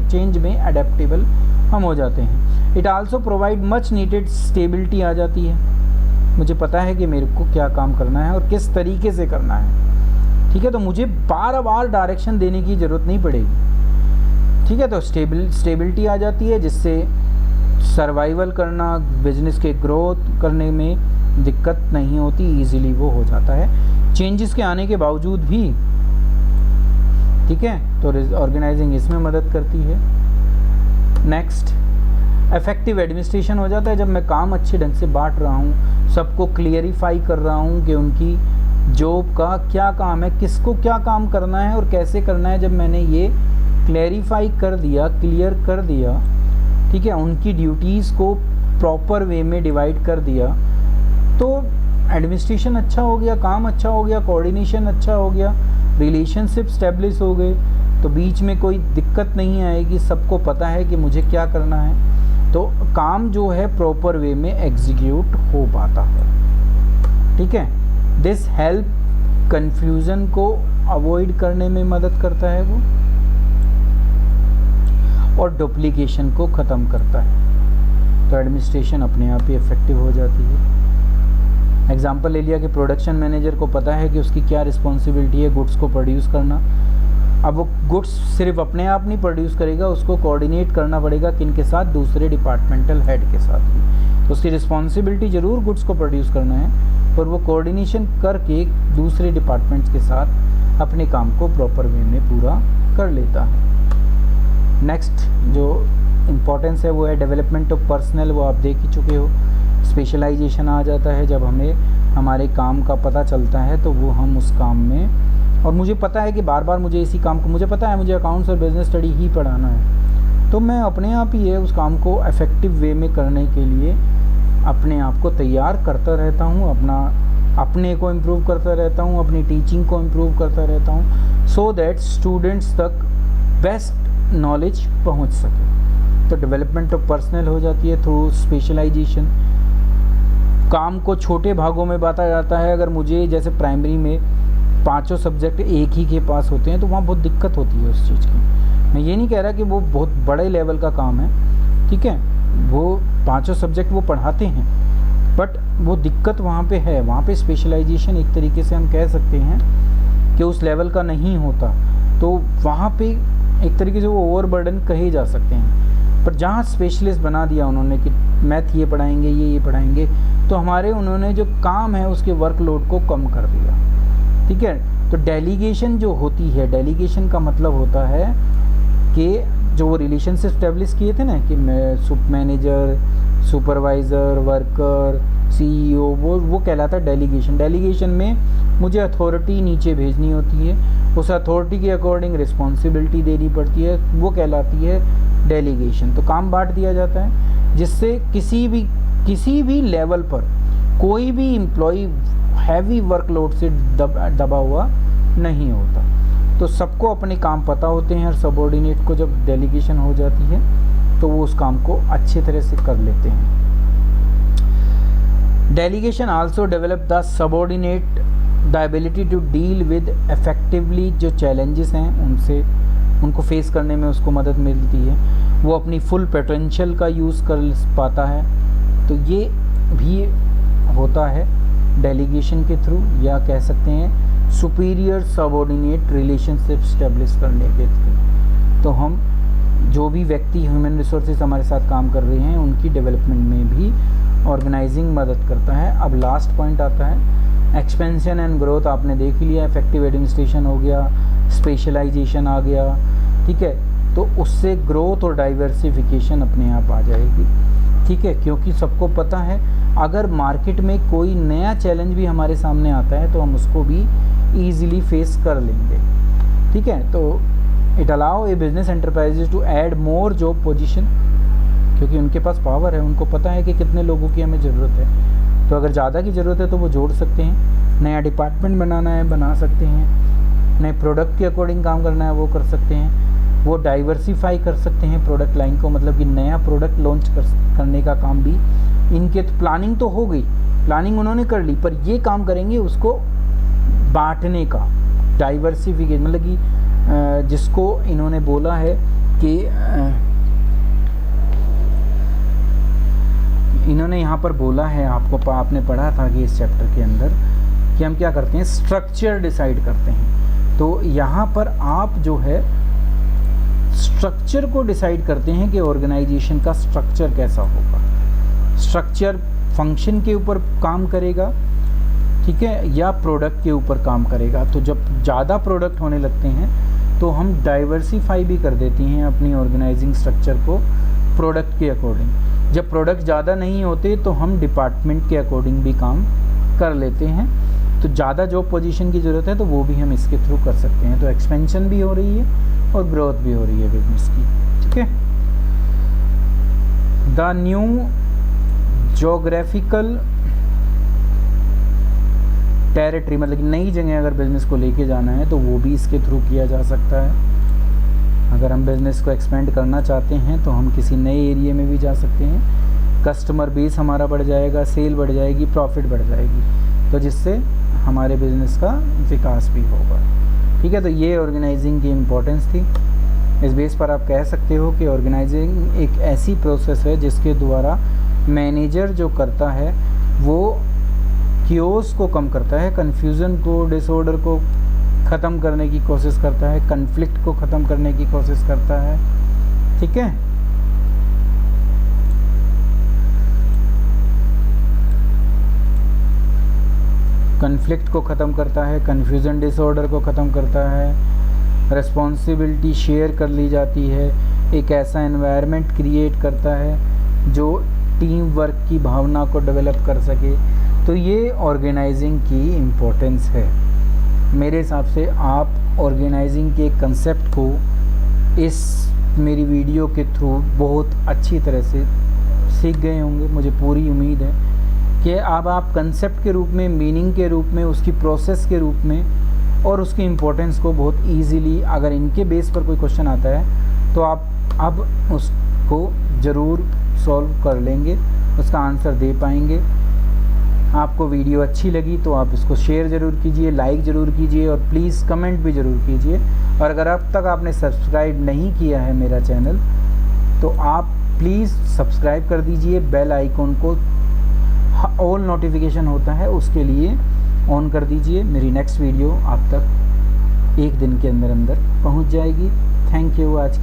चेंज में अडेप्टेबल हम हो जाते हैं। It also provide much needed stability आ जाती है, मुझे पता है कि मेरे को क्या काम करना है और किस तरीके से करना है, ठीक है। तो मुझे बार बार डायरेक्शन देने की ज़रूरत नहीं पड़ेगी, ठीक है। तो स्टेबिलिटी आ जाती है जिससे सर्वाइवल करना, बिजनेस के ग्रोथ करने में दिक्कत नहीं होती, ईजिली वो हो जाता है चेंजेस के आने के बावजूद भी, ठीक है। तो ऑर्गेनाइजिंग इसमें मदद करती है। नेक्स्ट इफेक्टिव एडमिनिस्ट्रेशन हो जाता है, जब मैं काम अच्छे ढंग से बांट रहा हूँ, सबको क्लियरिफाई कर रहा हूँ कि उनकी जॉब का क्या काम है, किसको क्या काम करना है और कैसे करना है। जब मैंने ये क्लैरिफाई कर दिया, क्लियर कर दिया, ठीक है, उनकी ड्यूटीज़ को प्रॉपर वे में डिवाइड कर दिया, तो एडमिनिस्ट्रेशन अच्छा हो गया, काम अच्छा हो गया, कोऑर्डिनेशन अच्छा हो गया, रिलेशनशिप स्टेब्लिश हो गए, तो बीच में कोई दिक्कत नहीं आएगी, सबको पता है कि मुझे क्या करना है, तो काम जो है प्रॉपर वे में एग्जीक्यूट हो पाता है, ठीक है। दिस हेल्प कन्फ्यूज़न को अवॉइड करने में मदद करता है वो, और डुप्लीकेशन को ख़त्म करता है। तो एडमिनिस्ट्रेशन अपने आप ही इफेक्टिव हो जाती है। एग्जाम्पल ले लिया कि प्रोडक्शन मैनेजर को पता है कि उसकी क्या रिस्पॉन्सिबिलिटी है गुड्स को प्रोड्यूस करना। अब वो गुड्स सिर्फ अपने आप नहीं प्रोड्यूस करेगा, उसको कोऑर्डिनेट करना पड़ेगा किन के साथ, दूसरे डिपार्टमेंटल हेड के साथ भी। तो उसकी रिस्पॉन्सिबिलिटी ज़रूर गुड्स को प्रोड्यूस करना है, पर वो कोऑर्डिनेशन करके दूसरे डिपार्टमेंट्स के साथ अपने काम को प्रॉपर वे में पूरा कर लेता है। नेक्स्ट जो इम्पोर्टेंस है वो है डेवलपमेंट ऑफ पर्सनल, वो आप देख ही चुके हो। स्पेशलाइजेशन आ जाता है जब हमें हमारे काम का पता चलता है, तो वो हम उस काम में, और मुझे पता है कि बार बार मुझे इसी काम को, मुझे पता है मुझे अकाउंट्स और बिजनेस स्टडी ही पढ़ाना है, तो मैं अपने आप ही उस काम को इफ़ेक्टिव वे में करने के लिए अपने आप को तैयार करता रहता हूँ, अपने को इम्प्रूव करता रहता हूँ, अपनी टीचिंग को इम्प्रूव करता रहता हूँ, सो दैट स्टूडेंट्स तक बेस्ट नॉलेज पहुँच सके। तो डेवलपमेंट ऑफ पर्सनल हो जाती है थ्रू स्पेशलाइजेशन। काम को छोटे भागों में बांटा जाता है। अगर मुझे जैसे प्राइमरी में 5 सब्जेक्ट एक ही के पास होते हैं तो वहाँ बहुत दिक्कत होती है उस चीज़ की। मैं ये नहीं कह रहा कि वो बहुत बड़े लेवल का काम है, ठीक है, वो 5 सब्जेक्ट वो पढ़ाते हैं, बट वो दिक्कत वहाँ पे है, वहाँ पे स्पेशलाइजेशन एक तरीके से हम कह सकते हैं कि उस लेवल का नहीं होता। तो वहाँ पे एक तरीके से वो ओवरबर्डन कहे जा सकते हैं। पर जहाँ स्पेशलिस्ट बना दिया उन्होंने कि मैथ ये पढ़ाएंगे, ये पढ़ाएंगे, तो हमारे उन्होंने जो काम है उसके वर्कलोड को कम कर दिया। ठीक है, तो डेलीगेशन जो होती है, डेलीगेशन का मतलब होता है कि जो वो रिलेशनशिप स्टैब्लिश किए थे ना कि मैनेजर, सुपरवाइज़र, वर्कर, सीईओ, वो कहलाता है डेलीगेशन। डेलीगेशन में मुझे अथॉरिटी नीचे भेजनी होती है, उस अथॉरिटी के अकॉर्डिंग रिस्पॉन्सिबिलिटी देनी पड़ती है, वो कहलाती है डेलीगेशन। तो काम बांट दिया जाता है जिससे किसी भी लेवल पर कोई भी एम्प्लॉय हैवी वर्कलोड से दबा हुआ नहीं होता। तो सबको अपने काम पता होते हैं और सबऑर्डिनेट को जब डेलीगेशन हो जाती है तो वो उस काम को अच्छे तरह से कर लेते हैं। Delegation also develop the subordinate the ability to deal with effectively, जो चैलेंजेस हैं उनको फेस करने में उसको मदद मिलती है, वो अपनी फुल पोटेंशियल का यूज़ कर पाता है। तो ये भी होता है डेलीगेशन के थ्रू, या कह सकते हैं सुपीरियर सबऑर्डिनेट रिलेशनशिप स्टैब्लिश करने के थ्रू। तो हम जो भी व्यक्ति ह्यूमन रिसोर्सेज हमारे साथ काम कर रहे हैं उनकी डेवलपमेंट में भी ऑर्गेनाइजिंग मदद करता है। अब लास्ट पॉइंट आता है एक्सपेंशन एंड ग्रोथ। आपने देख लिया, इफेक्टिव एडमिनिस्ट्रेशन हो गया, स्पेशलाइजेशन आ गया। ठीक है, तो उससे ग्रोथ और डाइवर्सिफिकेशन अपने आप आ जाएगी। ठीक है, क्योंकि सबको पता है अगर मार्केट में कोई नया चैलेंज भी हमारे सामने आता है तो हम उसको भी ईजिली फेस कर लेंगे। ठीक है, तो it allow a business enterprises to add more job position, क्योंकि उनके पास पावर है, उनको पता है कि कितने लोगों की हमें ज़रूरत है। तो अगर ज़्यादा की ज़रूरत है तो वो जोड़ सकते हैं, नया डिपार्टमेंट बनाना है बना सकते हैं, नए प्रोडक्ट के अकॉर्डिंग काम करना है वो कर सकते हैं, वो डाइवर्सिफाई कर सकते हैं प्रोडक्ट लाइन को, मतलब कि नया प्रोडक्ट लॉन्च करने का काम भी इनके। तो प्लानिंग तो हो गई, प्लानिंग उन्होंने कर ली, पर ये काम करेंगे उसको बांटने का, डाइवर्सिफिकेशन, मतलब कि जिसको इन्होंने बोला है कि इन्होंने यहाँ पर बोला है, आपने पढ़ा था कि इस चैप्टर के अंदर कि हम क्या करते हैं, स्ट्रक्चर डिसाइड करते हैं। तो यहाँ पर आप जो है स्ट्रक्चर को डिसाइड करते हैं कि ऑर्गेनाइजेशन का स्ट्रक्चर कैसा होगा। स्ट्रक्चर फंक्शन के ऊपर काम करेगा, ठीक है, या प्रोडक्ट के ऊपर काम करेगा। तो जब ज़्यादा प्रोडक्ट होने लगते हैं तो हम डाइवर्सिफाई भी कर देती हैं अपनी ऑर्गेनाइजिंग स्ट्रक्चर को प्रोडक्ट के अकॉर्डिंग। जब प्रोडक्ट ज़्यादा नहीं होते तो हम डिपार्टमेंट के अकॉर्डिंग भी काम कर लेते हैं। तो ज़्यादा जॉब पोजीशन की ज़रूरत है तो वो भी हम इसके थ्रू कर सकते हैं। तो एक्सपेंशन भी हो रही है और ग्रोथ भी हो रही है बिजनेस की। ठीक है, द न्यू जोग्राफिकल टेरिटरी, मतलब कि नई जगह अगर बिज़नेस को लेके जाना है तो वो भी इसके थ्रू किया जा सकता है। अगर हम बिज़नेस को एक्सपेंड करना चाहते हैं तो हम किसी नए एरिया में भी जा सकते हैं। कस्टमर बेस हमारा बढ़ जाएगा, सेल बढ़ जाएगी, प्रॉफिट बढ़ जाएगी, तो जिससे हमारे बिज़नेस का विकास भी होगा। ठीक है, तो ये ऑर्गेनाइजिंग की इम्पोर्टेंस थी। इस बेस पर आप कह सकते हो कि ऑर्गेनाइजिंग एक ऐसी प्रोसेस है जिसके द्वारा मैनेजर जो करता है वो कियोस को कम करता है, कन्फ्यूज़न को, डिसऑर्डर को ख़त्म करने की कोशिश करता है, कन्फ्लिक्ट को ख़त्म करने की कोशिश करता है। ठीक है, कन्फ्लिक्ट को ख़त्म करता है, कन्फ्यूज़न डिसऑर्डर को ख़त्म करता है, रिस्पॉन्सिबिलिटी शेयर कर ली जाती है, एक ऐसा एनवायरनमेंट क्रिएट करता है जो टीम वर्क की भावना को डेवलप कर सके। तो ये ऑर्गेनाइजिंग की इम्पोर्टेंस है। मेरे हिसाब से आप ऑर्गेनाइजिंग के कंसेप्ट को इस मेरी वीडियो के थ्रू बहुत अच्छी तरह से सीख गए होंगे। मुझे पूरी उम्मीद है कि अब आप कंसेप्ट के रूप में, मीनिंग के रूप में, उसकी प्रोसेस के रूप में और उसकी इम्पोर्टेंस को बहुत ईजीली, अगर इनके बेस पर कोई क्वेश्चन आता है तो आप अब उसको ज़रूर सॉल्व कर लेंगे, उसका आंसर दे पाएंगे। आपको वीडियो अच्छी लगी तो आप इसको शेयर ज़रूर कीजिए, लाइक ज़रूर कीजिए और प्लीज़ कमेंट भी ज़रूर कीजिए। और अगर अब तक आपने सब्सक्राइब नहीं किया है मेरा चैनल तो आप प्लीज़ सब्सक्राइब कर दीजिए, बेल आइकॉन को ऑल नोटिफिकेशन होता है उसके लिए ऑन कर दीजिए। मेरी नेक्स्ट वीडियो आप तक एक दिन के अंदर अंदर पहुंच जाएगी। Thank you. आज